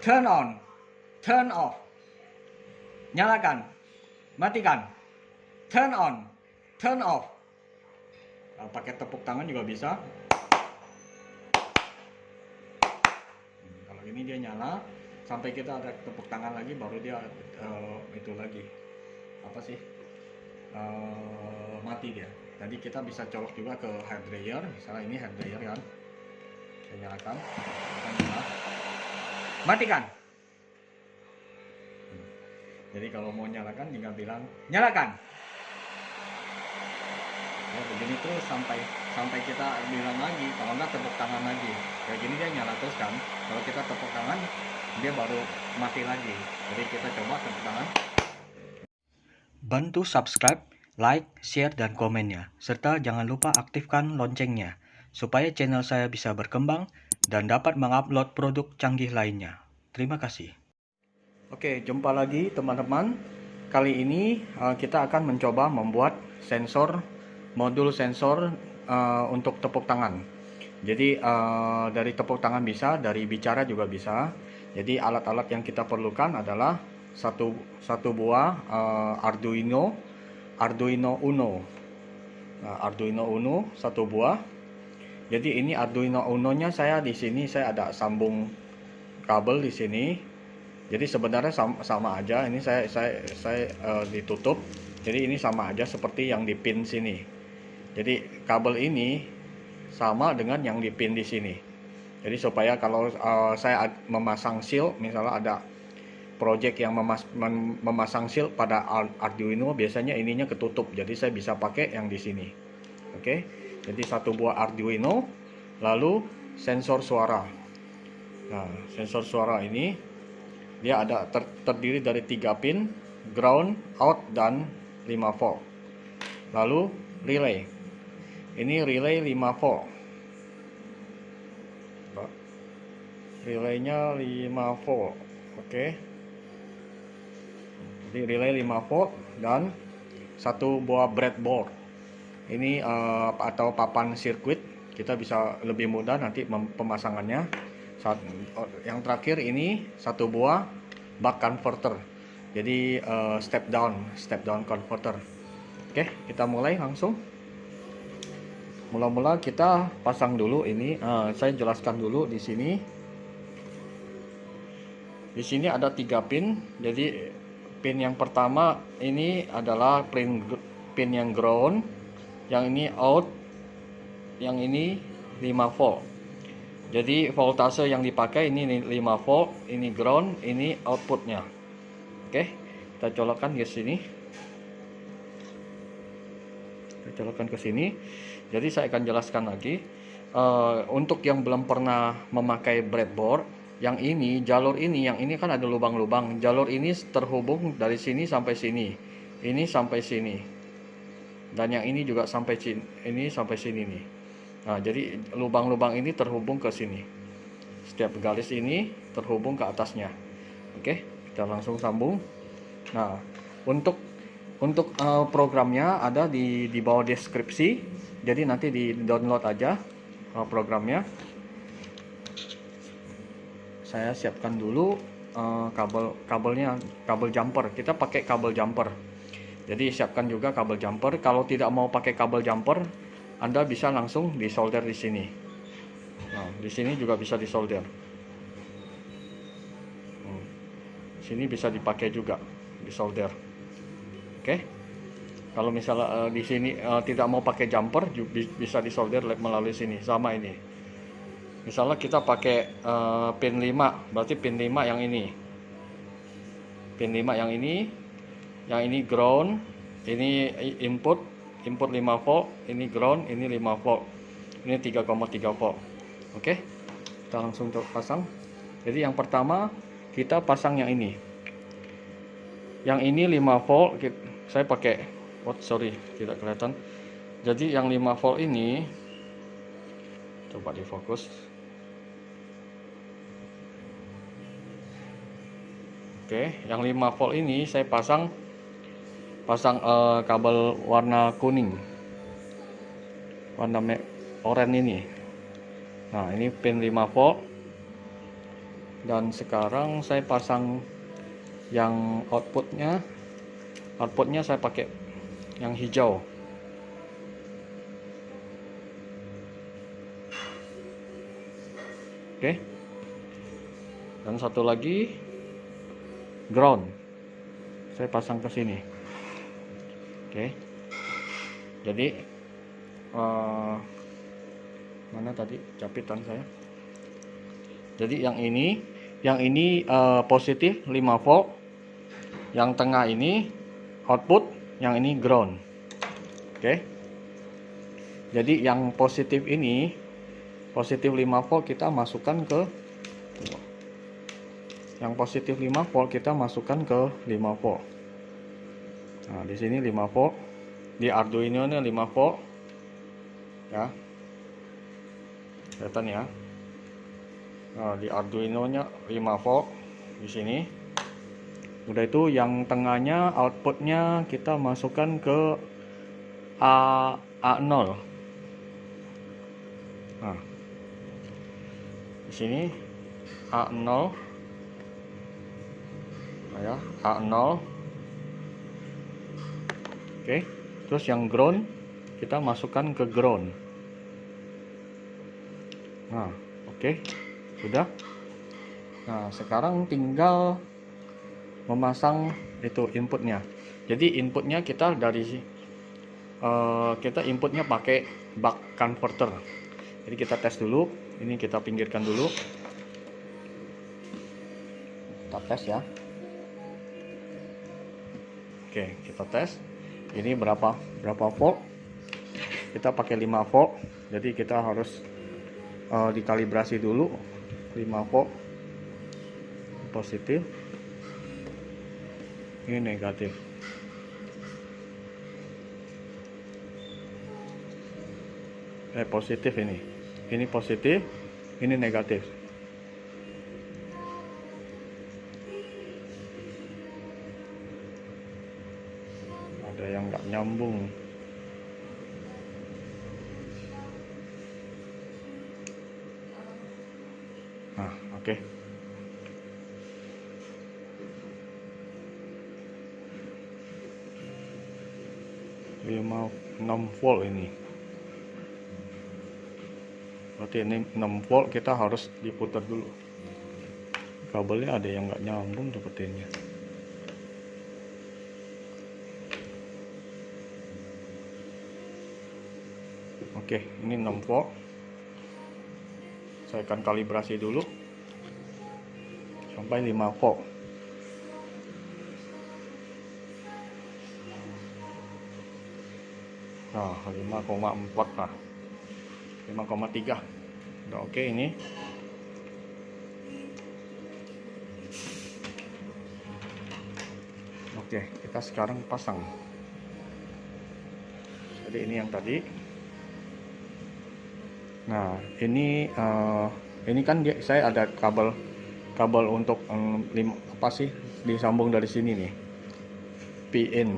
turn on, turn off, nyalakan, matikan, turn on, turn off. Pakai tepuk tangan juga bisa. Kalau ini dia nyala, sampai kita ada tepuk tangan lagi, baru dia itu lagi apa sih, mati dia. Jadi kita bisa colok juga ke hair dryer, misalnya ini hair dryer kan, saya nyalakan, matikan. Jadi kalau mau nyalakan tinggal bilang nyalakan. Ya begini terus sampai kita bilang lagi, kalau nggak tepuk tangan lagi. Kayak gini dia nyala terus kan. Kalau kita tepuk tangan dia baru mati lagi. Jadi kita coba tepuk tangan. Bantu subscribe, like, share, dan komennya. Serta jangan lupa aktifkan loncengnya supaya channel saya bisa berkembang dan dapat mengupload produk canggih lainnya. Terima kasih. Oke, jumpa lagi teman-teman. Kali ini kita akan mencoba membuat modul sensor untuk tepuk tangan. Jadi dari tepuk tangan bisa, dari bicara juga bisa. Jadi alat-alat yang kita perlukan adalah satu buah Arduino Uno. Nah, Arduino Uno satu buah. Jadi ini Arduino Uno-nya saya di sini saya ada sambung kabel di sini. Jadi sebenarnya sama aja. Ini saya ditutup. Jadi ini sama aja seperti yang di pin sini. Jadi kabel ini sama dengan yang di pin di sini. Jadi supaya kalau saya memasang shield, misalnya ada project yang memasang shield pada Arduino, biasanya ininya ketutup. Jadi saya bisa pakai yang di sini. Oke. Jadi satu buah Arduino, lalu sensor suara. Nah, sensor suara ini dia ada terdiri dari 3 pin, ground, out, dan 5 volt. Lalu relay. Ini relay 5 volt. Relaynya 5 volt. Oke. Jadi relay 5 volt dan satu buah breadboard. Ini atau papan sirkuit. Kita bisa lebih mudah nanti pemasangannya. Yang terakhir ini satu buah buck converter. Jadi step down converter. Oke, kita mulai langsung. Mula-mula kita pasang dulu ini. Saya jelaskan dulu di sini. Di sini ada 3 pin. Jadi pin yang pertama ini adalah pin yang ground, yang ini out, yang ini 5 volt. Jadi voltase yang dipakai ini 5 volt, ini ground, ini outputnya. Oke, kita colokkan ke sini. Kita colokkan ke sini. Jadi saya akan jelaskan lagi. Untuk yang belum pernah memakai breadboard, yang ini jalur ini, yang ini kan ada lubang-lubang. Jalur ini terhubung dari sini sampai sini, ini sampai sini, dan yang ini juga sampai sini, ini sampai sini nih. Nah, jadi lubang-lubang ini terhubung ke sini. Setiap garis ini terhubung ke atasnya. Oke, kita langsung sambung. Nah, untuk programnya ada di bawah deskripsi. Jadi nanti di download aja programnya. Saya siapkan dulu kabelnya, kabel jumper. Kita pakai kabel jumper. Jadi siapkan juga kabel jumper. Kalau tidak mau pakai kabel jumper, Anda bisa langsung disolder di sini. Nah, di sini juga bisa disolder. Sini bisa dipakai juga disolder. Oke. Kalau misalnya di sini tidak mau pakai jumper, bisa disolder melalui sini. Sama ini. Misalnya kita pakai pin 5, berarti pin 5 yang ini. Pin 5 yang ini ground, ini input 5 volt, ini ground, ini 5 volt. Ini 3,3 volt. Oke. Kita langsung pasang. Jadi yang pertama kita pasang yang ini. Yang ini 5 volt, saya pakai tidak kelihatan. Jadi yang 5 volt ini, coba difokus. Oke, yang 5 volt ini saya pasang kabel warna kuning, warna oranye ini. Nah, ini pin 5 volt. Dan sekarang saya pasang yang outputnya saya pakai yang hijau. Oke. Dan satu lagi ground, saya pasang ke sini. Oke. Jadi mana tadi capitan saya? Jadi yang ini positif 5 volt, yang tengah ini output, yang ini ground. Oke. Jadi yang positif ini, positif 5 volt kita masukkan ke positif 5 volt kita masukkan ke 5 volt. Nah, di sini 5 volt. Di Arduino nya 5 volt. Ya. Kelihatan ya. Nah, di Arduino nya 5 volt di sini. Udah itu yang tengahnya outputnya kita masukkan ke A0. Nah, di sini A0 ya, A0. Oke, terus yang ground kita masukkan ke ground. Nah, oke, sudah. Nah, sekarang tinggal memasang itu inputnya. Jadi inputnya kita dari kita inputnya pakai buck converter. Jadi kita tes dulu. Ini kita pinggirkan dulu. Kita tes ya. Oke, kita tes. Ini berapa volt? Kita pakai 5 volt. Jadi kita harus dikalibrasi dulu. 5 volt positif. Ini negatif. Positif ini. Ini positif, ini negatif. Ada yang nggak nyambung. Nah, oke. Lima 6 volt ini. Berarti ini 6 volt, kita harus diputar dulu. Kabelnya ada yang nggak nyambung sepertinya. Oke, ini 6 volt. Saya akan kalibrasi dulu sampai 5 volt. Nah, 5,4 lah. 5,3. Udah oke ini. Oke, kita sekarang pasang. Jadi ini yang tadi. Nah, ini kan saya ada kabel untuk apa sih, disambung dari sini nih. Pin.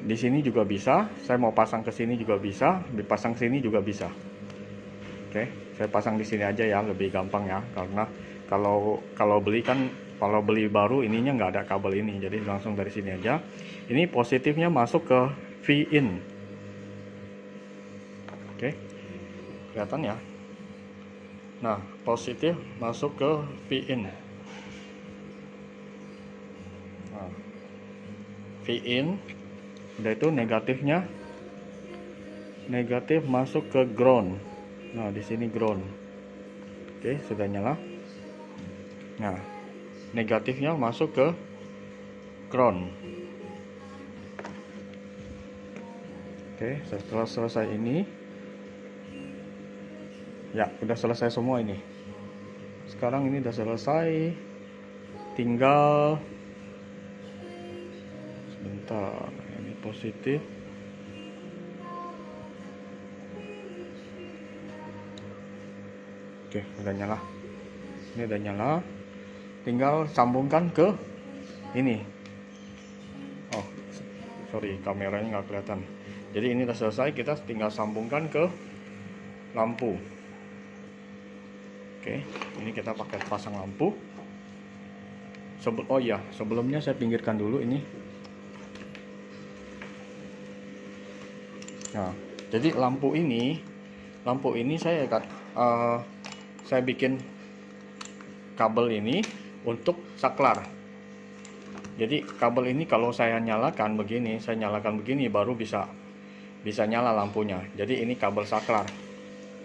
Di sini juga bisa, saya mau pasang ke sini juga bisa, dipasang sini juga bisa. Oke, saya pasang di sini aja ya, lebih gampang ya, karena kalau beli baru ininya nggak ada kabel ini, jadi langsung dari sini aja. Ini positifnya masuk ke V-in. Oke, kelihatan ya. Nah, positif masuk ke V-in. Nah, V-in. Udah itu negatif masuk ke ground. Nah, di sini ground. Oke, sudah nyala. Nah, negatifnya masuk ke ground. Oke, setelah selesai ini, ya udah selesai semua ini. Sekarang ini udah selesai, tinggal sebentar. Ini positif. Oke, udah nyala. Ini udah nyala. Tinggal sambungkan ke ini. Oh, sorry, kameranya nggak kelihatan. Jadi ini udah selesai, kita tinggal sambungkan ke lampu. Oke, ini kita pakai pasang lampu. Oh iya, sebelumnya saya pinggirkan dulu ini. Nah, jadi lampu ini saya bikin kabel ini untuk saklar. Jadi kabel ini kalau saya nyalakan begini, baru bisa nyala lampunya. Jadi ini kabel saklar.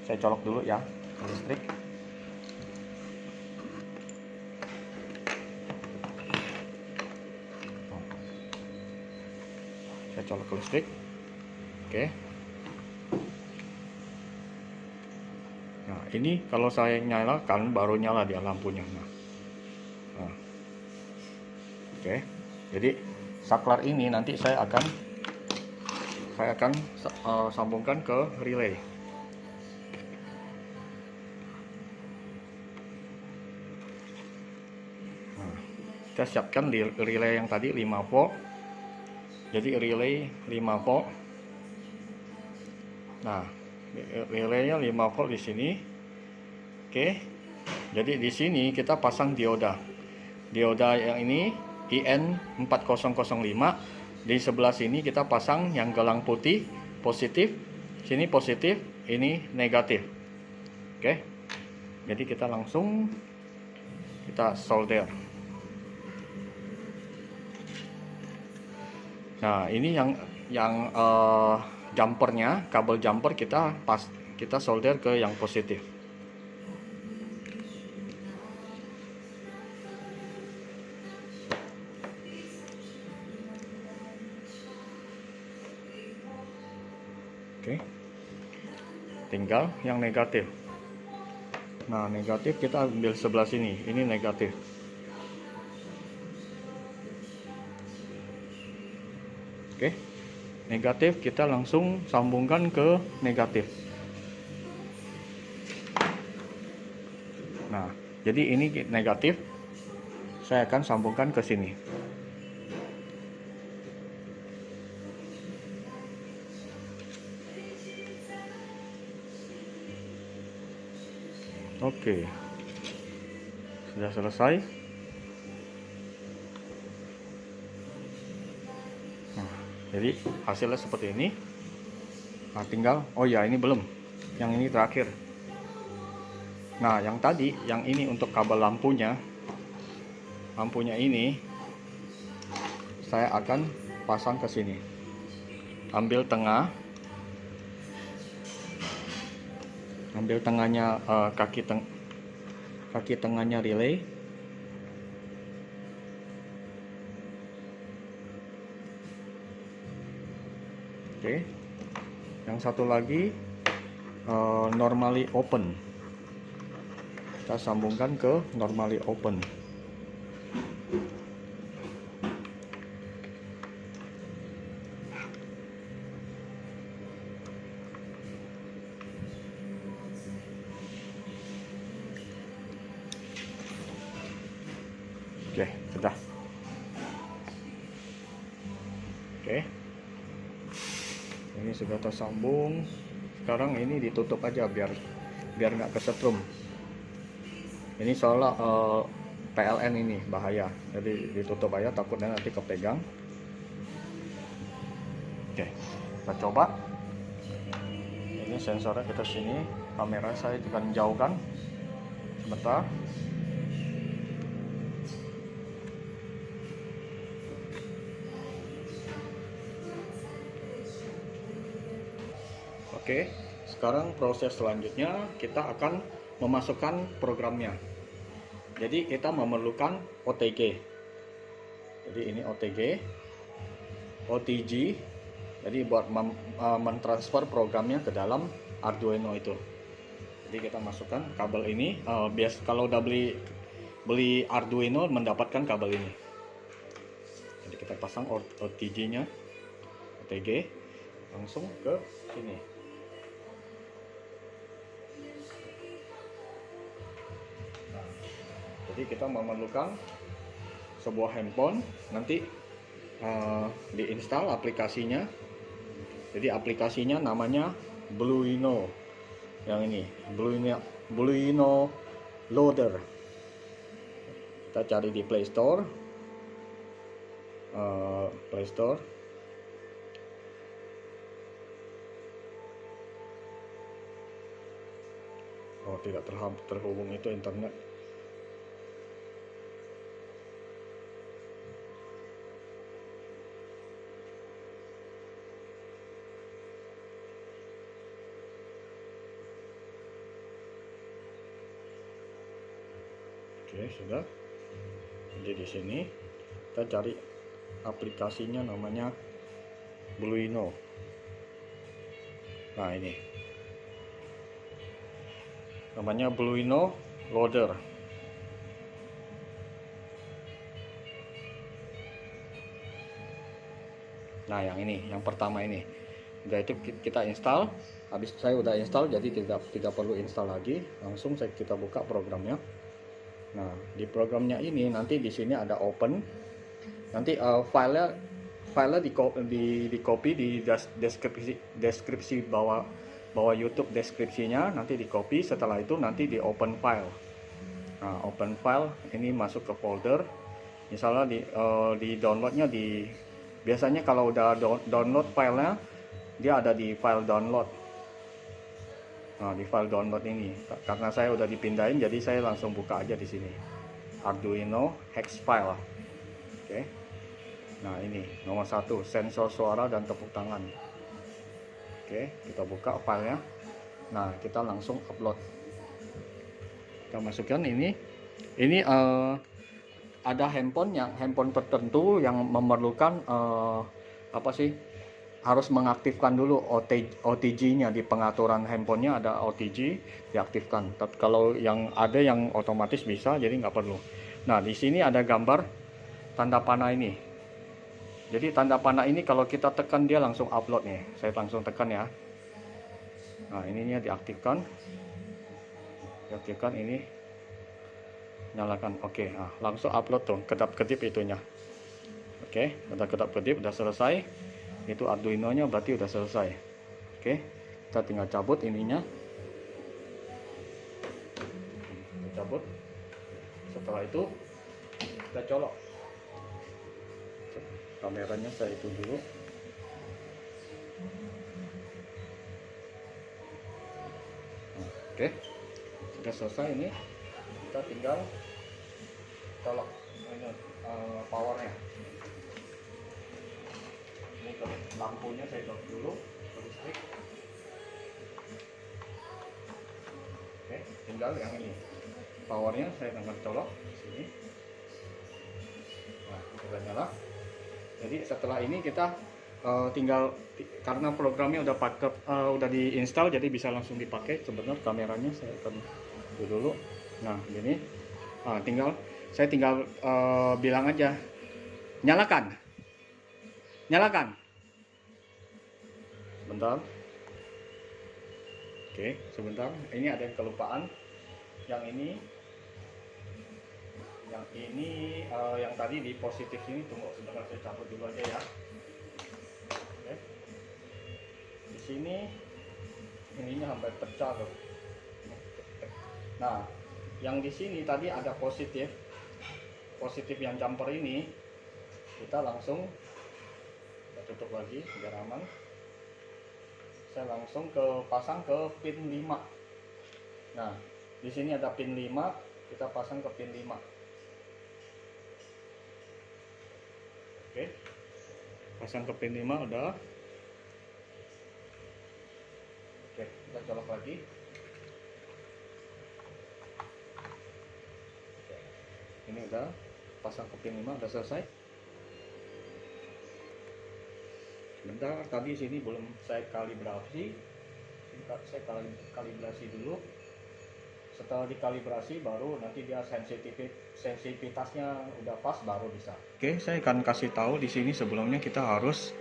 Saya colok dulu ya ke listrik. Saya colok ke listrik. Oke. Nah, ini kalau saya nyalakan baru nyala dia lampunya. Nah. Oke. Jadi saklar ini nanti saya akan sambungkan ke relay. Nah, kita siapkan di relay yang tadi 5 volt. Jadi relay 5 volt. Nah, relaynya 5 volt di sini. Oke. Jadi di sini kita pasang dioda. Dioda yang ini IN4005. Di sebelah sini kita pasang yang gelang putih positif. Sini positif, ini negatif. Oke. Jadi kita langsung solder. Nah, ini yang jumpernya, kabel jumper kita solder ke yang positif. Oke. Tinggal yang negatif. Nah, negatif kita ambil sebelah sini. Ini negatif. Oke. Negatif kita langsung sambungkan ke negatif. Nah, jadi ini negatif. Saya akan sambungkan ke sini. Oke. Sudah selesai. Nah, jadi hasilnya seperti ini. Nah, tinggal, oh ya, ini belum. Yang ini terakhir. Nah, yang tadi, yang ini untuk kabel lampunya. Lampunya ini saya akan pasang ke sini. Ambil tengah. Ambil tengahnya kaki tengahnya relay. Oke. Yang satu lagi normally open. Kita sambungkan ke normally open. Oke, sudah. Oke. Ini sudah tersambung. Sekarang ini ditutup aja biar nggak kesetrum. Ini soalnya PLN ini bahaya. Jadi ditutup aja, takutnya nanti kepegang. Oke, kita coba. Ini sensornya kita sini. Kamera saya akan jauhkan. Sebentar. Oke, sekarang proses selanjutnya kita akan memasukkan programnya. Jadi kita memerlukan OTG. Jadi ini OTG, OTG. Jadi buat mentransfer programnya ke dalam Arduino itu. Jadi kita masukkan kabel ini. Kalau udah beli Arduino mendapatkan kabel ini. Jadi kita pasang OTG-nya, OTG langsung ke sini. Jadi kita memerlukan sebuah handphone, nanti diinstal aplikasinya. Jadi aplikasinya namanya Blueino. Yang ini Blueino Loader. Kita cari di Play Store. Play Store. Oh, tidak terhubung itu internet. Oke, sudah. Jadi di sini kita cari aplikasinya, namanya Blueino. Nah, ini namanya Blueino Loader. Nah, yang ini, yang pertama ini. Udah itu kita install. Habis saya udah install, jadi tidak perlu install lagi. Langsung kita buka programnya. Nah, di programnya ini nanti di sini ada open. Nanti filenya di copy di deskripsi bawah YouTube, deskripsinya nanti di copy. Setelah itu nanti di open file. Nah, open file ini masuk ke folder. Misalnya di downloadnya biasanya kalau udah download filenya, dia ada di file download. Nah, di file download ini, karena saya udah dipindahin, jadi saya langsung buka aja di sini. Arduino hex file. Oke. Nah, ini nomor 1, sensor suara dan tepuk tangan. Oke, kita buka filenya. Nah, kita langsung upload. Kita masukkan ini. Ini ada handphone tertentu yang memerlukan apa sih? Harus mengaktifkan dulu OTG-nya. Di pengaturan handphonenya ada OTG, diaktifkan. Tapi kalau yang ada yang otomatis bisa, jadi nggak perlu. Nah, di sini ada gambar tanda panah ini. Jadi tanda panah ini kalau kita tekan dia langsung upload nih. Saya langsung tekan ya. Nah, ininya diaktifkan. Diaktifkan ini. Nyalakan. Oke, nah, langsung upload tuh. Kedap-kedip itunya. Oke, udah kedap-kedip, udah selesai. Itu Arduino-nya berarti udah selesai. Oke, kita tinggal cabut ininya. Kita cabut. Setelah itu kita colok. Kameranya saya itu dulu. Nah, oke, sudah selesai ini. Kita tinggal colok ini powernya. Ini lampunya saya colok dulu ke listrik. Oke, tinggal yang ini powernya saya akan colok di sini. Nah, sudah nyala. Jadi setelah ini kita tinggal, karena programnya udah diinstal, jadi bisa langsung dipakai. Sebenarnya kameranya saya akan dulu. Nah, gini. Nah, saya tinggal bilang aja, nyalakan. Nyalakan. Sebentar. Oke, sebentar. Ini ada yang kelupaan. Yang ini, yang tadi di positif ini, tunggu sebentar, saya cabut dulu aja ya. Oke. Di sini ininya hampir pecah tuh. Nah, yang di sini tadi ada positif yang jumper ini, kita langsung tutup lagi biar aman. Saya langsung pasang ke pin 5. Nah, di sini ada pin 5, kita pasang ke pin 5. Oke. Pasang ke pin 5 udah. Oke, kita colok lagi. Oke. Ini udah pasang ke pin 5, udah selesai. Sebentar, tadi sini belum saya kalibrasi. Saya kalibrasi dulu. Setelah dikalibrasi baru nanti dia sensitivitasnya udah pas baru bisa. Oke, saya akan kasih tahu di sini sebelumnya kita harus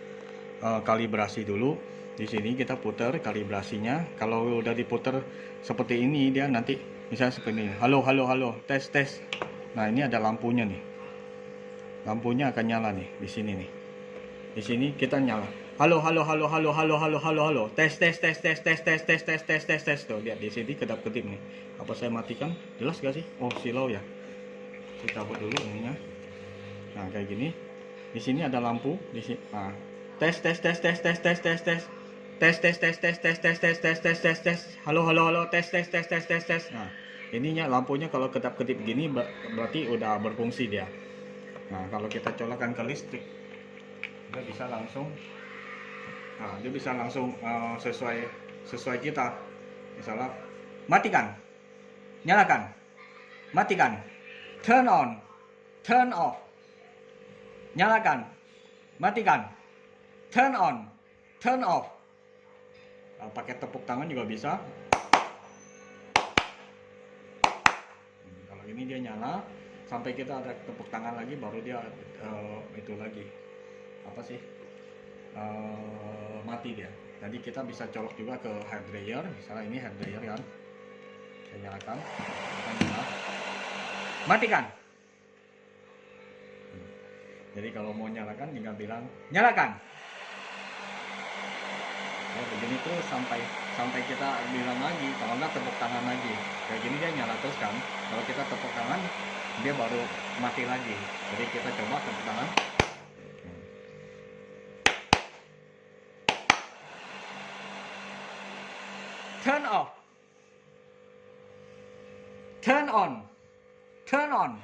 kalibrasi dulu. Di sini kita putar kalibrasinya. Kalau udah diputar seperti ini, dia nanti misalnya seperti ini. Halo, tes. Nah, ini ada lampunya nih. Lampunya akan nyala nih di sini nih. Di sini kita nyala. Halo, halo, halo, halo, halo, halo, halo, halo. Tes, tes, tes, tes, tes, tes, tes, tes, tes, tes, tes. Tuh, lihat di sini kedap-kedip nih. Apa saya matikan? Jelas gak sih? Oh, silau ya. Saya cabut dulu ininya. Nah, kayak gini. Di sini ada lampu. Di sini. Nah, tes, tes, tes, tes, tes, tes, tes, tes. Tes, tes, tes, tes, tes, tes, tes, tes, tes, tes, tes. Halo, halo, halo. Tes, tes, tes, tes, tes, tes. Nah, ininya lampunya kalau kedap-kedip gini berarti udah berfungsi dia. Nah, kalau kita colokkan ke listrik, dia bisa langsung. Nah, dia bisa langsung sesuai kita. Misalnya, matikan, nyalakan, matikan, turn on, turn off, nyalakan, matikan, turn on, turn off. Pakai tepuk tangan juga bisa. Kalau ini dia nyala, sampai kita ada tepuk tangan lagi, baru dia itu lagi apa sih? Mati dia. Jadi kita bisa colok juga ke hair dryer, misalnya ini hair dryer kan, saya nyalakan, kita nyala, matikan. Jadi kalau mau nyalakan tinggal bilang nyalakan. Ya, begini terus sampai kita bilang lagi, kalau nggak tepuk tangan lagi. Kayak gini dia nyala terus kan. Kalau kita tepuk tangan dia baru mati lagi. Jadi kita coba tepuk tangan. Turn off, turn on, turn on,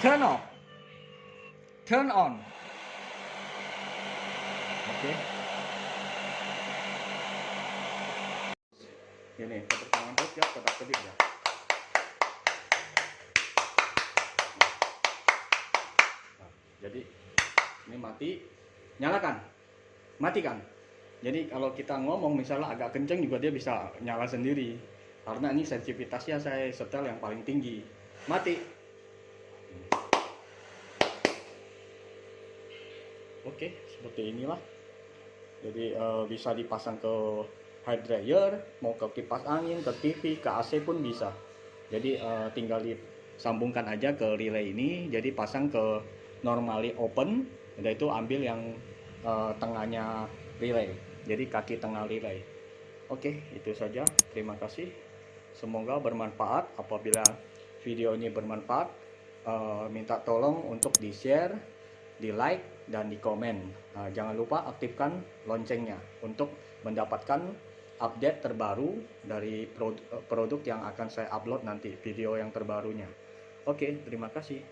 turn off, turn on. Oke. Ini tepuk tangan terus ya, kedap-kedip ya. Nah, jadi ini mati, nyalakan, matikan. Jadi kalau kita ngomong misalnya agak kenceng juga dia bisa nyala sendiri. Karena ini sensitivitasnya saya setel yang paling tinggi. Mati. Oke, seperti inilah. Jadi bisa dipasang ke hair dryer, mau ke kipas angin, ke TV, ke AC pun bisa. Jadi tinggal disambungkan aja ke relay ini. Jadi pasang ke normally open, yaitu ambil yang tengahnya relay. Jadi kaki tengah relay. Oke, itu saja. Terima kasih. Semoga bermanfaat. Apabila video ini bermanfaat, minta tolong untuk di-share, di-like, dan di-komen. Jangan lupa aktifkan loncengnya untuk mendapatkan update terbaru dari produk yang akan saya upload nanti, video yang terbarunya. Oke, terima kasih.